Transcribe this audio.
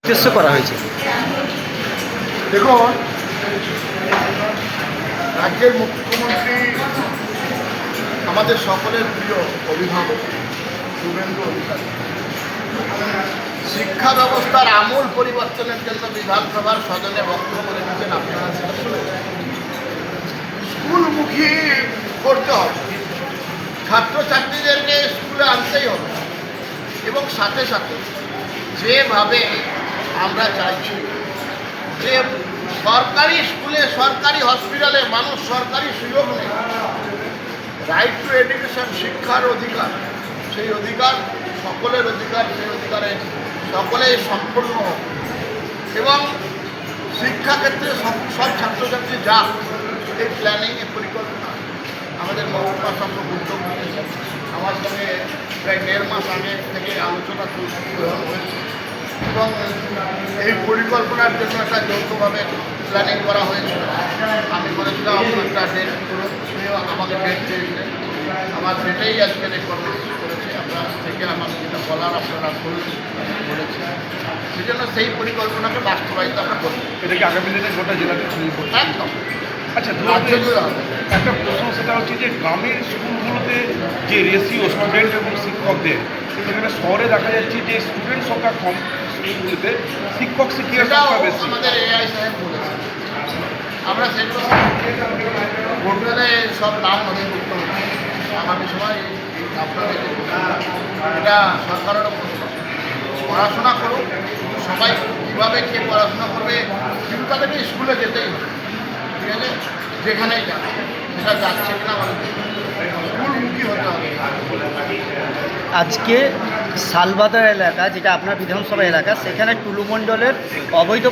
উদ্দেশ্য করা হয়েছে। দেখুন, রাজ্যের মুখ্যমন্ত্রী আমাদের সকলের প্রিয় অভিভাবক শুভেন্দু অধিকারী শিক্ষা ব্যবস্থার আমূল পরিবর্তনের জন্য বিধানসভার সদনে বক্তব্য রেখেছেন। আপনারা সেটা শুনেছেন। স্কুলমুখী করতে হবে, ছাত্রছাত্রীদেরকে স্কুলে আনতেই হবে এবং সাথে সাথে যেভাবে আমরা চাইছি যে সরকারি স্কুলে, সরকারি হসপিটালে মানুষ সরকারি সুযোগ নেই, রাইট টু এডুকেশন, শিক্ষার অধিকার, সেই অধিকার সকলের অধিকার, সেই অধিকারে সকলেই সম্পূর্ণ হোক এবং শিক্ষাক্ষেত্রে সব ছাত্রছাত্রী যাক, এই প্ল্যানিং, এই পরিকল্পনা আমাদের মহকুমা শাসক উদ্যোগ নিয়েছে। আমার সঙ্গে প্রায় 1.5 মাস আগে থেকে আলোচনা হয়েছে এবং এই পরিকল্পনার জন্য একটা যৌথভাবে প্ল্যানিং করা হয়েছিল। আমি বলেছিলাম একটা ডেট করুন, উনিও আমাকে ডেট দিয়েছিলেন। আমার ডেটেই আজকে এই কর্মসূচি করেছে। আপনার থেকে আমার যেটা বলার আপনারা বলেছি, সেই জন্য সেই পরিকল্পনাকে বাস্তবায়িত আমরা করব। এটা কি আগামী দিনে গোটা জেলাতে ছড়িয়ে পড়ছে? একদম। আচ্ছা, রাজ্য জুড়ে হবে। একটা প্রশ্ন, সেটা হচ্ছে যে গ্রামের স্কুলগুলোতে যে রেশিও স্টুডেন্ট এবং শিক্ষকদের, সেখানে শহরে দেখা যাচ্ছে যে স্টুডেন্ট সংখ্যা কম স্কুলগুলিতে, শিক্ষক শিক্ষিকার সেটাও সংখ্যা বেশি। আমাদের এআই সাহেব বলেছে। আমরা সেগুলো পোর্টালে সব নাম নথিভুক্ত হচ্ছে। আগামী সময় আপনাদের এটা সরকারেরও প্রশ্ন, পড়াশোনা করুক সবাই, কীভাবে কে পড়াশোনা করবে, কিন্তু তাদেরকে স্কুলে যেতেই হবে, ঠিক আছে, যেখানেই যাবে, সেটা যাচ্ছে কিনা আমাদের স্কুলমুখী হতে হবে। আজকে শালবাজার এলাকা, যেটা আপনার বিধানসভা এলাকা, সেখানে টুলু মণ্ডলের অবৈধ